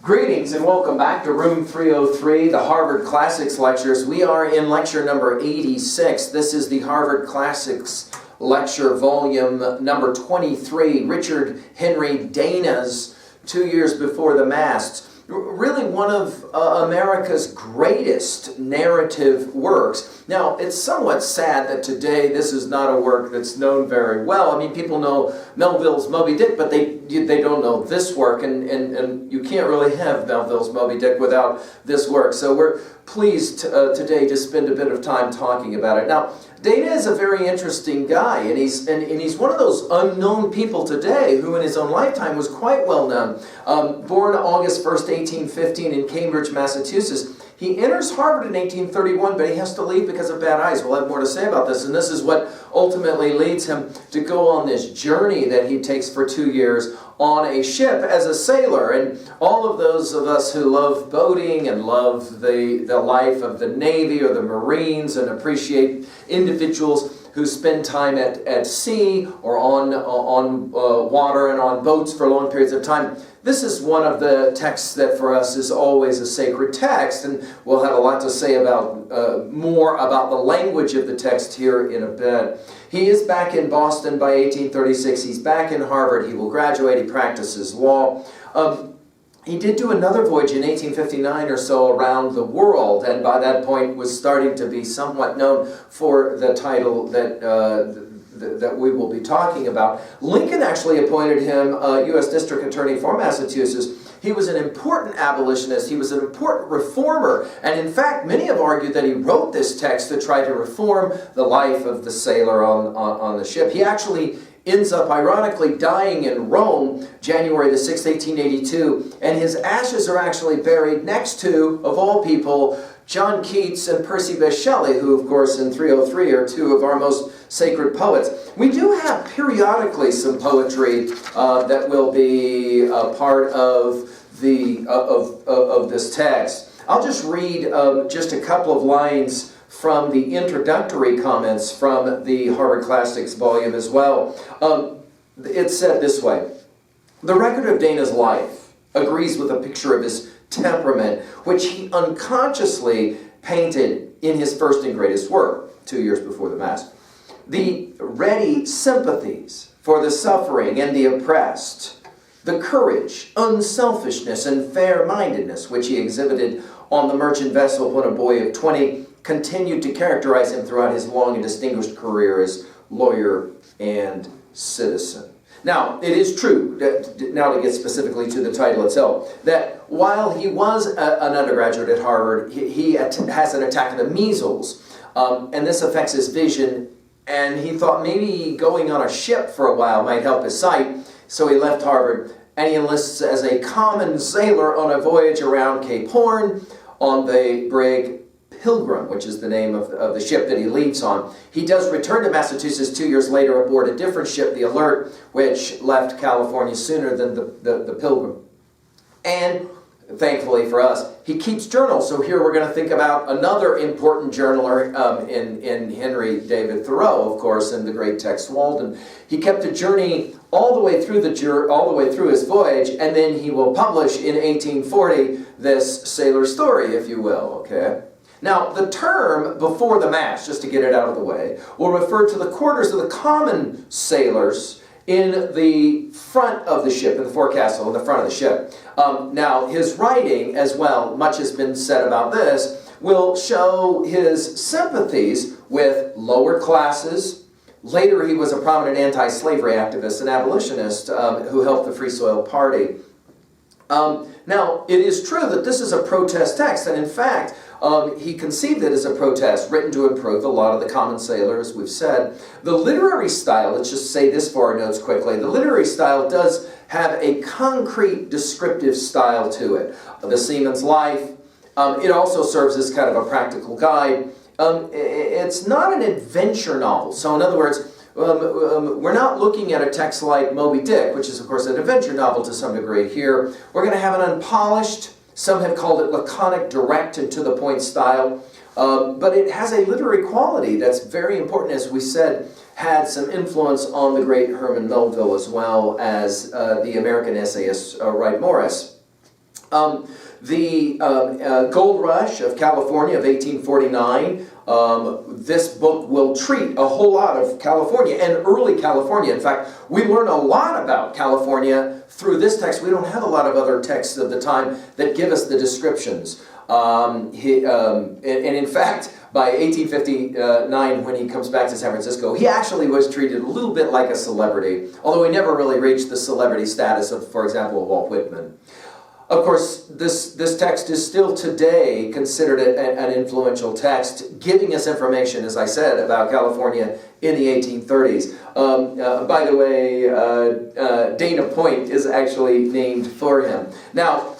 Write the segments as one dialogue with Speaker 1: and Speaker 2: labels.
Speaker 1: Greetings and welcome back to Room 303, the Harvard Classics Lectures. We are in lecture number 86. This is the Harvard Classics Lecture Volume number 23, Richard Henry Dana's 2 Years Before the Mast. Really one of America's greatest narrative works. Now, it's somewhat sad that today this is not a work that's known very well. I mean, people know Melville's Moby Dick, but they don't know this work, and you can't really have Melville's Moby Dick without this work. So we're pleased today to spend a bit of time talking about it. Now, Dana is a very interesting guy, and he's one of those unknown people today who in his own lifetime was quite well known. Born August 1st, 1815 in Cambridge, Massachusetts. He enters Harvard in 1831, but he has to leave because of bad eyes. We'll have more to say about this, and this is what ultimately leads him to go on this journey that he takes for 2 years on a ship as a sailor. And all of those of us who love boating and love the life of the Navy or the Marines and appreciate individuals who spend time at sea or on water and on boats for long periods of time. This is one of the texts that for us is always a sacred text, and we'll have a lot to say about more about the language of the text here in a bit. He is back in Boston by 1836. He's back in Harvard. He will graduate. He practices law. He did do another voyage in 1859 or so around the world, and by that point was starting to be somewhat known for the title that we will be talking about. Lincoln actually appointed him U.S. District Attorney for Massachusetts. He was an important abolitionist. He was an important reformer. And in fact, many have argued that he wrote this text to try to reform the life of the sailor on the ship. He actually ends up ironically dying in Rome, January the 6th, 1882, and his ashes are actually buried next to, of all people, John Keats and Percy Bysshe Shelley, who, of course, in 303 are two of our most sacred poets. We do have periodically some poetry that will be a part of this text. I'll just read just a couple of lines from the introductory comments from the Harvard Classics volume as well. It's said this way: "The record of Dana's life agrees with a picture of his temperament, which he unconsciously painted in his first and greatest work, 2 years before the Mast. The ready sympathies for the suffering and the oppressed, the courage, unselfishness, and fair-mindedness which he exhibited on the merchant vessel when a boy of 20 continued to characterize him throughout his long and distinguished career as lawyer and citizen." Now, it is true, now to get specifically to the title itself, that while he was an undergraduate at Harvard, he has an attack of the measles, and this affects his vision, and he thought maybe going on a ship for a while might help his sight, so he left Harvard, and he enlists as a common sailor on a voyage around Cape Horn on the brig Pilgrim, which is the name of the ship that he leaves on. He does return to Massachusetts 2 years later aboard a different ship, the Alert, which left California sooner than the Pilgrim. And thankfully for us, he keeps journals. So here we're going to think about another important journaler in Henry David Thoreau, of course, and the great Tex Walden. He kept a journey all the way through his voyage, and then he will publish in 1840 this sailor story, if you will. Okay. Now, the term before the mast, just to get it out of the way, will refer to the quarters of the common sailors in the front of the ship, in the forecastle, in the front of the ship. Now, his writing as well, much has been said about this, will show his sympathies with lower classes. Later, he was a prominent anti-slavery activist and abolitionist who helped the Free Soil Party. Now, it is true that this is a protest text, and in fact, he conceived it as a protest written to improve the lot of the common sailor, as we've said. The literary style, let's just say this for our notes quickly, the literary style does have a concrete descriptive style to it. The seaman's life, it also serves as kind of a practical guide. It's not an adventure novel, so in other words, we're not looking at a text like Moby Dick, which is of course an adventure novel to some degree here. We're going to have an unpolished, some have called it laconic, direct, and to-the-point style. But it has a literary quality that's very important, as we said, had some influence on the great Herman Melville as well as the American essayist Wright Morris. The Gold Rush of California of 1849, this book will treat a whole lot of California and early California. In fact, we learn a lot about California through this text. We don't have a lot of other texts of the time that give us the descriptions. And in fact, by 1859, when he comes back to San Francisco, he actually was treated a little bit like a celebrity, although he never really reached the celebrity status of, for example, Walt Whitman. Of course, this text is still today considered an influential text, giving us information, as I said, about California in the 1830s. By the way, Dana Point is actually named for him. Now,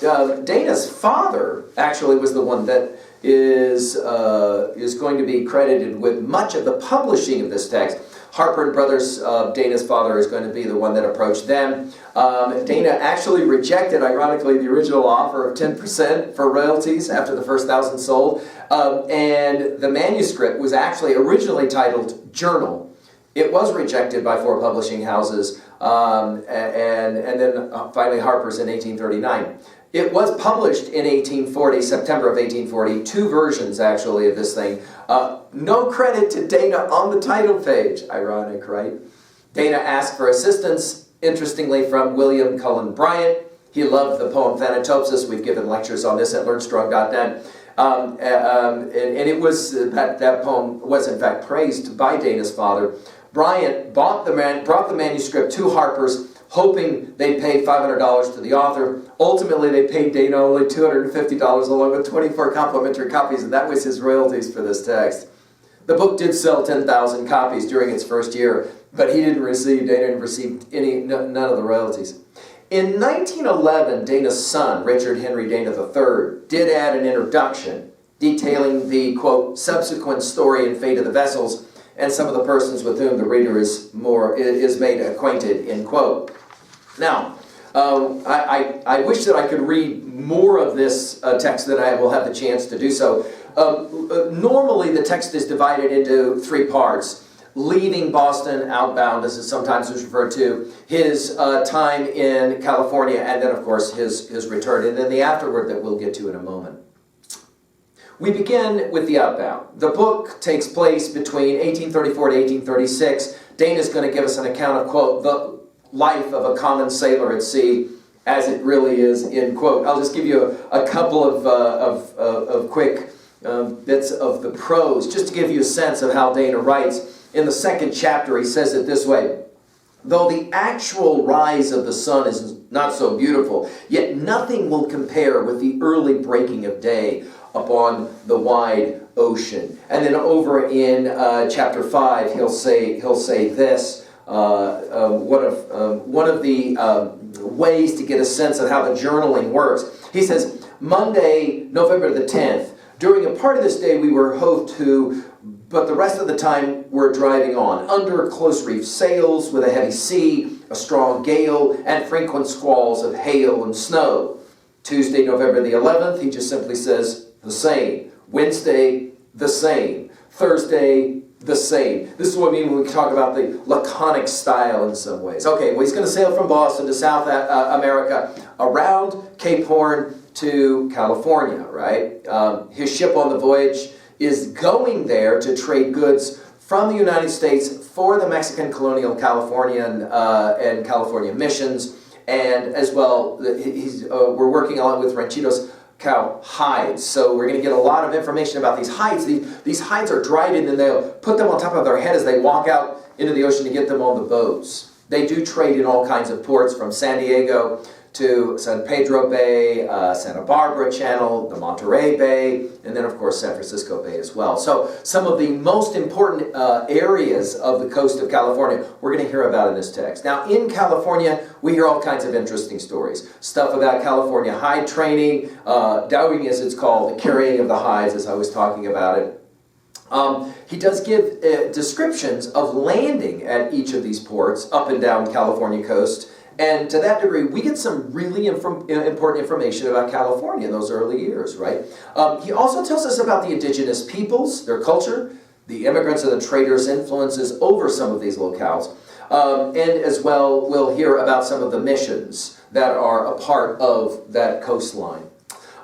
Speaker 1: Dana's father actually was the one that is going to be credited with much of the publishing of this text. Harper and Brothers, Dana's father, is going to be the one that approached them. Dana actually rejected, ironically, the original offer of 10% for royalties after the first 1,000 sold. And the manuscript was actually originally titled Journal. It was rejected by 4 publishing houses, and then finally Harper's in 1839. It was published in 1840, September of 1840, 2 versions actually of this thing. No credit to Dana on the title page. Ironic, right? Dana asked for assistance, interestingly, from William Cullen Bryant. He loved the poem Thanatopsis. We've given lectures on this at learnstrong.net. And it was, that poem was in fact praised by Dana's father. Bryant brought the manuscript to Harper's, hoping they'd pay $500 to the author. Ultimately, they paid Dana only $250 along with 24 complimentary copies, and that was his royalties for this text. The book did sell 10,000 copies during its first year, but Dana didn't receive none of the royalties. In 1911, Dana's son, Richard Henry Dana III, did add an introduction detailing the, quote, subsequent story and fate of the vessels and some of the persons with whom the reader is made acquainted, end quote. Now, I wish that I could read more of this text than I will have the chance to do so. Normally, the text is divided into 3 parts. Leaving Boston, outbound, as it sometimes is referred to, his time in California, and then, of course, his return, and then the afterward that we'll get to in a moment. We begin with the outbound. The book takes place between 1834 to 1836. Dana's going to give us an account of, quote, the life of a common sailor at sea, as it really is, end quote. I'll just give you a couple of quick bits of the prose, just to give you a sense of how Dana writes. In the 2nd chapter, he says it this way: though the actual rise of the sun is not so beautiful, yet nothing will compare with the early breaking of day upon the wide ocean. And then over in chapter 5, he'll say this. One of the ways to get a sense of how the journaling works. He says, Monday, November the 10th, during a part of this day we were hove to, but the rest of the time we're driving on, under close reefed sails, with a heavy sea, a strong gale, and frequent squalls of hail and snow. Tuesday, November the 11th, he just simply says, the same. Wednesday, the same. Thursday, the same. This is what we mean when we talk about the laconic style in some ways. Okay, well, he's going to sail from Boston to South America, around Cape Horn to California, right? His ship on the voyage is going there to trade goods from the United States for the Mexican colonial Californian and California missions, and as well, we're working along with Ranchitos cow hides. So we're going to get a lot of information about these hides. These hides are dried and then they'll put them on top of their head as they walk out into the ocean to get them on the boats. They do trade in all kinds of ports, from San Diego to San Pedro Bay, Santa Barbara Channel, the Monterey Bay, and then of course San Francisco Bay as well. So some of the most important areas of the coast of California we're going to hear about in this text. Now in California we hear all kinds of interesting stories. Stuff about California hide training, dowing as it's called, the carrying of the hides as I was talking about it. He does give descriptions of landing at each of these ports up and down California coast. And to that degree, we get some really important information about California in those early years, right? He also tells us about the indigenous peoples, their culture, the immigrants and the traders' influences over some of these locales. And as well, we'll hear about some of the missions that are a part of that coastline.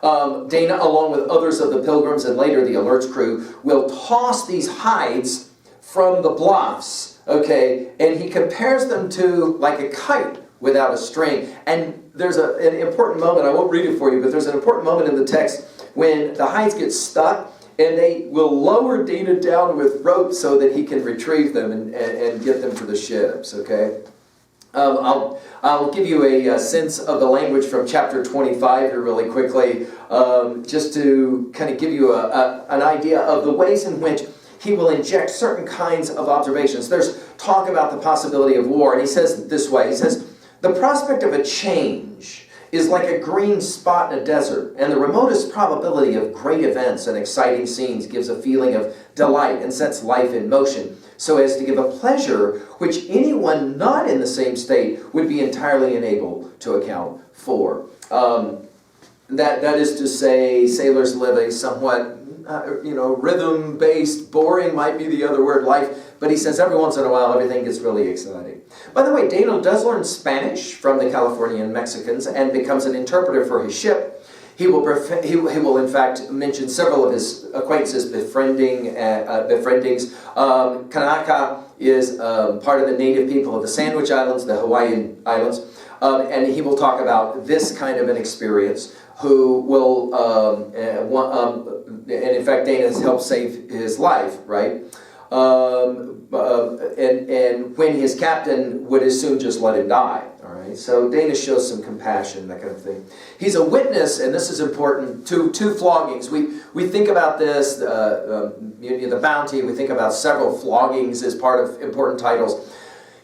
Speaker 1: Dana, along with others of the Pilgrims and later the Alert's crew, will toss these hides from the bluffs, okay, and he compares them to like a kite without a string. And there's an important moment, I won't read it for you, but there's an important moment in the text when the hides get stuck, and they will lower Dana down with ropes so that he can retrieve them and get them to the ships, okay? I'll give you a sense of the language from chapter 25 here really quickly, just to kind of give you an idea of the ways in which he will inject certain kinds of observations. There's talk about the possibility of war, and he says it this way. He says, the prospect of a change is like a green spot in a desert, and the remotest probability of great events and exciting scenes gives a feeling of delight and sets life in motion, so as to give a pleasure which anyone not in the same state would be entirely unable to account for. That is to say, sailors live a somewhat rhythm-based, boring might be the other word, life. But he says every once in a while everything gets really exciting. By the way, Dano does learn Spanish from the Californian Mexicans and becomes an interpreter for his ship. He will in fact mention several of his acquaintances befriendings. Kanaka is part of the native people of the Sandwich Islands, the Hawaiian Islands. And he will talk about this kind of an experience, who will, and in fact Dana has helped save his life, right? And when his captain would as soon just let him die, all right? So Dana shows some compassion, that kind of thing. He's a witness, and this is important, to two floggings. We think about this, the Bounty, we think about several floggings as part of important titles.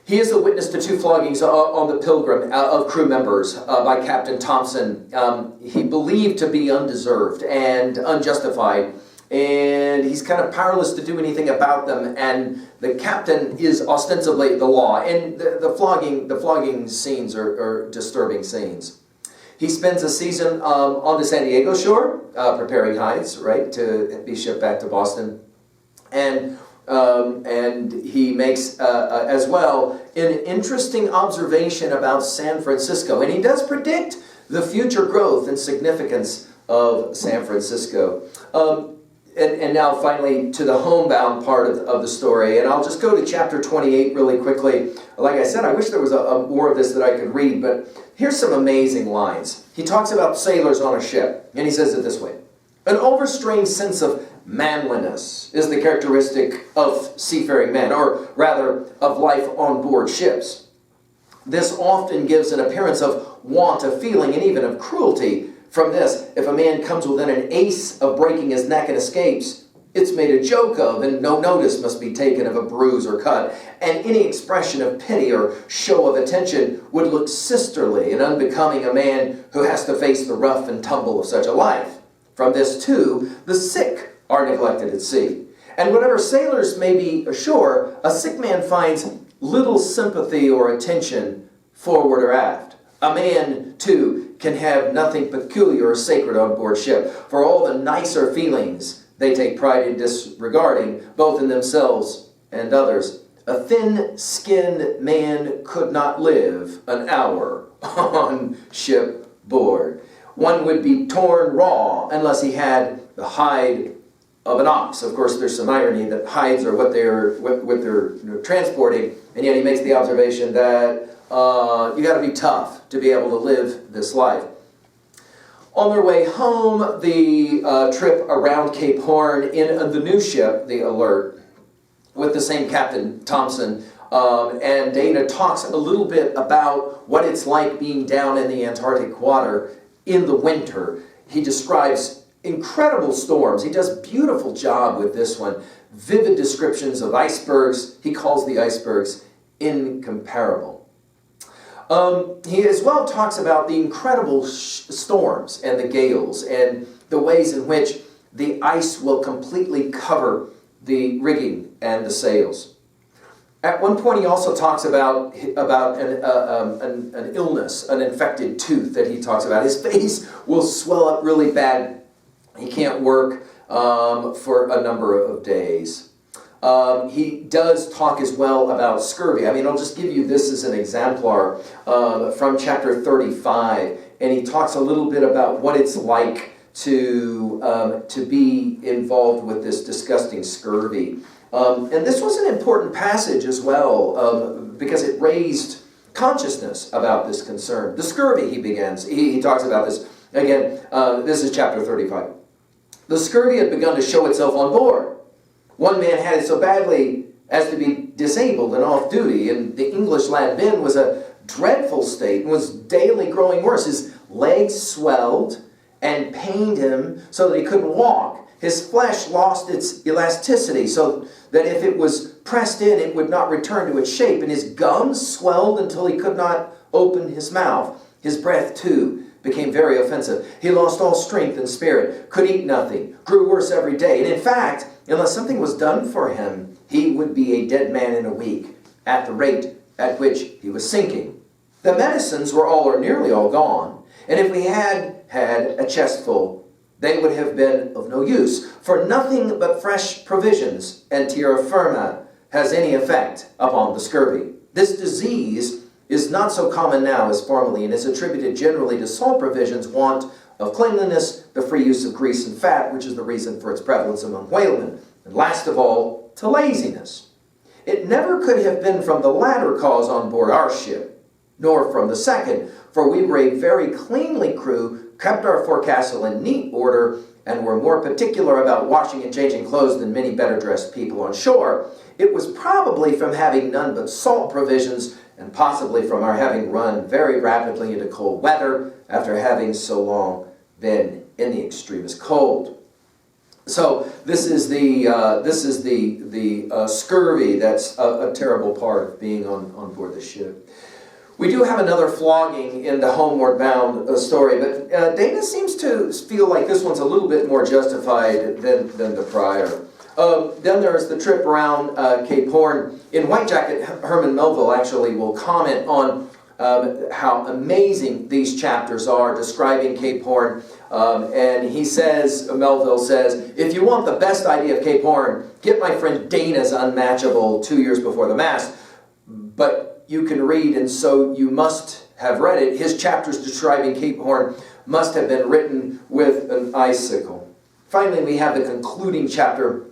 Speaker 1: He is a witness to two floggings on the Pilgrim of crew members by Captain Thompson. He believed to be undeserved and unjustified, and he's kind of powerless to do anything about them, and the captain is ostensibly the law. And the flogging scenes are disturbing scenes. He spends a season on the San Diego shore, preparing hides, right, to be shipped back to Boston. And he makes, as well, an interesting observation about San Francisco. And he does predict the future growth and significance of San Francisco. And now, finally, to the homebound part of the story. And I'll just go to chapter 28 really quickly. Like I said, I wish there was more of this that I could read, but here's some amazing lines. He talks about sailors on a ship, and he says it this way. An overstrained sense of manliness is the characteristic of seafaring men, or rather, of life on board ships. This often gives an appearance of want of feeling and even of cruelty. From this, if a man comes within an ace of breaking his neck and escapes, it's made a joke of, and no notice must be taken of a bruise or cut, and any expression of pity or show of attention would look sisterly and unbecoming a man who has to face the rough and tumble of such a life. From this, too, the sick are neglected at sea. And whatever sailors may be ashore, a sick man finds little sympathy or attention forward or aft. A man, too, can have nothing peculiar or sacred on board ship, for all the nicer feelings they take pride in disregarding, both in themselves and others. A thin-skinned man could not live an hour on shipboard. One would be torn raw unless he had the hide of an ox. Of course, there's some irony that hides are what they're transporting, and yet he makes the observation that you got to be tough to be able to live this life. On their way home, the trip around Cape Horn in the new ship, the Alert, with the same Captain Thompson, and Dana talks a little bit about what it's like being down in the Antarctic water in the winter. He describes incredible storms. He does a beautiful job with this one. Vivid descriptions of icebergs. He calls the icebergs incomparable. He as well talks about the incredible storms and the gales and the ways in which the ice will completely cover the rigging and the sails. At one point, he also talks about an illness, an infected tooth that he talks about. His face will swell up really bad. He can't work for a number of days. he does talk as well about scurvy. I mean, I'll just give you this as an exemplar from chapter 35, and he talks a little bit about what it's like to be involved with this disgusting scurvy. And this was an important passage as well, because it raised consciousness about this concern. The scurvy, he begins. He talks about this. Again, this is chapter 35. The scurvy had begun to show itself on board. One man had it so badly as to be disabled and off duty, and the English lad Ben was a dreadful state and was daily growing worse. His legs swelled and pained him so that he couldn't walk. His flesh lost its elasticity so that if it was pressed in, it would not return to its shape, and his gums swelled until he could not open his mouth. His breath, too, became very offensive. He lost all strength and spirit, could eat nothing, grew worse every day, and in fact, unless something was done for him, he would be a dead man in a week, at the rate at which he was sinking. The medicines were all or nearly all gone, and if we had had a chestful, they would have been of no use, for nothing but fresh provisions and terra firma has any effect upon the scurvy. This disease is not so common now as formerly, and is attributed generally to salt provisions, want of cleanliness, the free use of grease and fat, which is the reason for its prevalence among whalemen, and last of all, to laziness. It never could have been from the latter cause on board our ship, nor from the second, for we were a very cleanly crew, kept our forecastle in neat order, and were more particular about washing and changing clothes than many better dressed people on shore. It was probably from having none but salt provisions, and possibly from our having run very rapidly into cold weather after having so long been in the extremest cold. So this is the scurvy that's a terrible part of being on board the ship. We do have another flogging in the Homeward Bound story, but Dana seems to feel like this one's a little bit more justified than the prior. Then there's the trip around Cape Horn. In White Jacket, Herman Melville actually will comment on how amazing these chapters are describing Cape Horn. And he says, Melville says, if you want the best idea of Cape Horn, get my friend Dana's Unmatchable 2 years before the Mast. But you can read, and so you must have read it. His chapters describing Cape Horn must have been written with an icicle. Finally, we have the concluding chapter.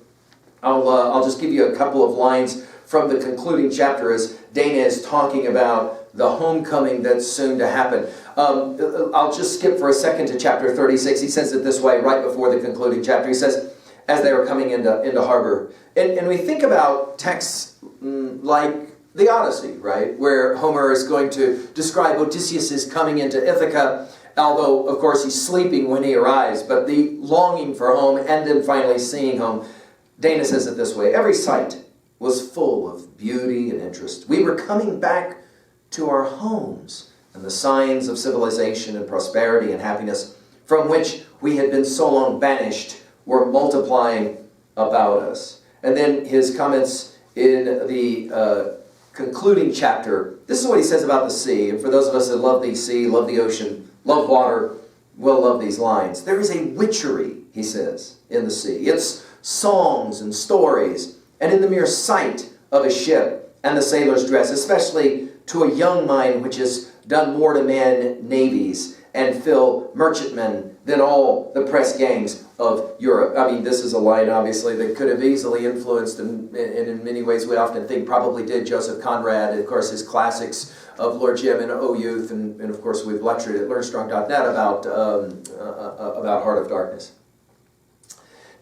Speaker 1: I'll just give you a couple of lines from the concluding chapter as Dana is talking about the homecoming that's soon to happen. I'll just skip for a second to chapter 36. He says it this way right before the concluding chapter. He says, as they were coming into harbor. And we think about texts like the Odyssey, right? Where Homer is going to describe Odysseus' coming into Ithaca, although, of course, he's sleeping when he arrives, but the longing for home and then finally seeing home. Dana says it this way, every sight was full of beauty and interest. We were coming back to our homes, and the signs of civilization and prosperity and happiness from which we had been so long banished were multiplying about us. And then his comments in the concluding chapter, this is what he says about the sea. And for those of us that love the sea, love the ocean, love water, will love these lines. There is a witchery, he says, in the sea. It's songs and stories, and in the mere sight of a ship and the sailor's dress, especially to a young mind which has done more to man navies and fill merchantmen than all the press gangs of Europe. I mean, this is a line, obviously, that could have easily influenced, and in many ways we often think probably did, Joseph Conrad, and of course his classics of Lord Jim and O Youth, and of course we've lectured at learnstrong.net about Heart of Darkness.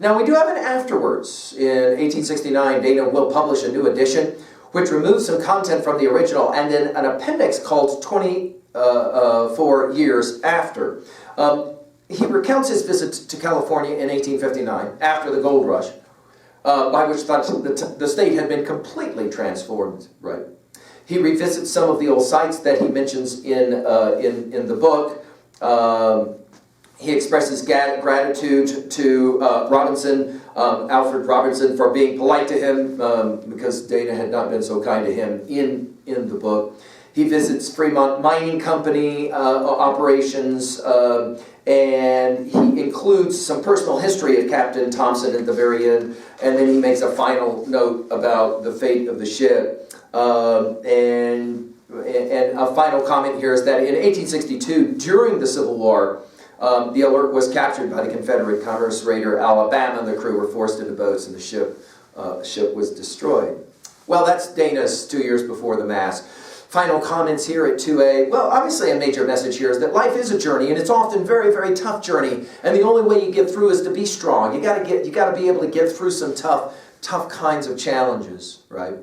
Speaker 1: Now we do have an afterwards. In 1869, Dana will publish a new edition which removes some content from the original, and then an appendix called 24 years after. He recounts his visit to California in 1859, after the gold rush, by which the state had been completely transformed. Right? He revisits some of the old sites that he mentions in the book. He expresses gratitude to Robinson, Alfred Robertson, for being polite to him, because Dana had not been so kind to him in the book. He visits Fremont Mining Company operations, And he includes some personal history of Captain Thompson at the very end, and then he makes a final note about the fate of the ship. And a final comment here is that in 1862, during the Civil War, the Alert was captured by the Confederate commerce raider Alabama, and the crew were forced into boats, and the ship was destroyed. Well, that's Dana's 2 years before the Mast. Final comments here at 2A. Well, obviously a major message here is that life is a journey, and it's often very, very tough journey. And the only way you get through is to be strong. You got to be able to get through some tough kinds of challenges, right?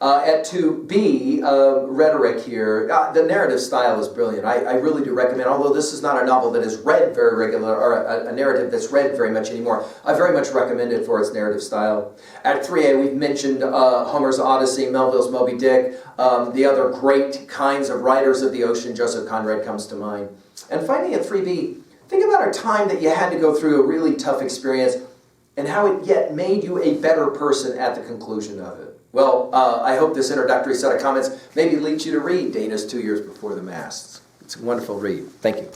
Speaker 1: At 2B, rhetoric here, the narrative style is brilliant. I really do recommend, although this is not a novel that is read very regular, or a narrative that's read very much anymore, I very much recommend it for its narrative style. At 3A, we've mentioned Homer's Odyssey, Melville's Moby Dick, the other great kinds of writers of the ocean. Joseph Conrad comes to mind. And finally, at 3B, think about a time that you had to go through a really tough experience and how it yet made you a better person at the conclusion of it. Well, I hope this introductory set of comments maybe leads you to read Dana's 2 years before the Mast. It's a wonderful read. Thank you.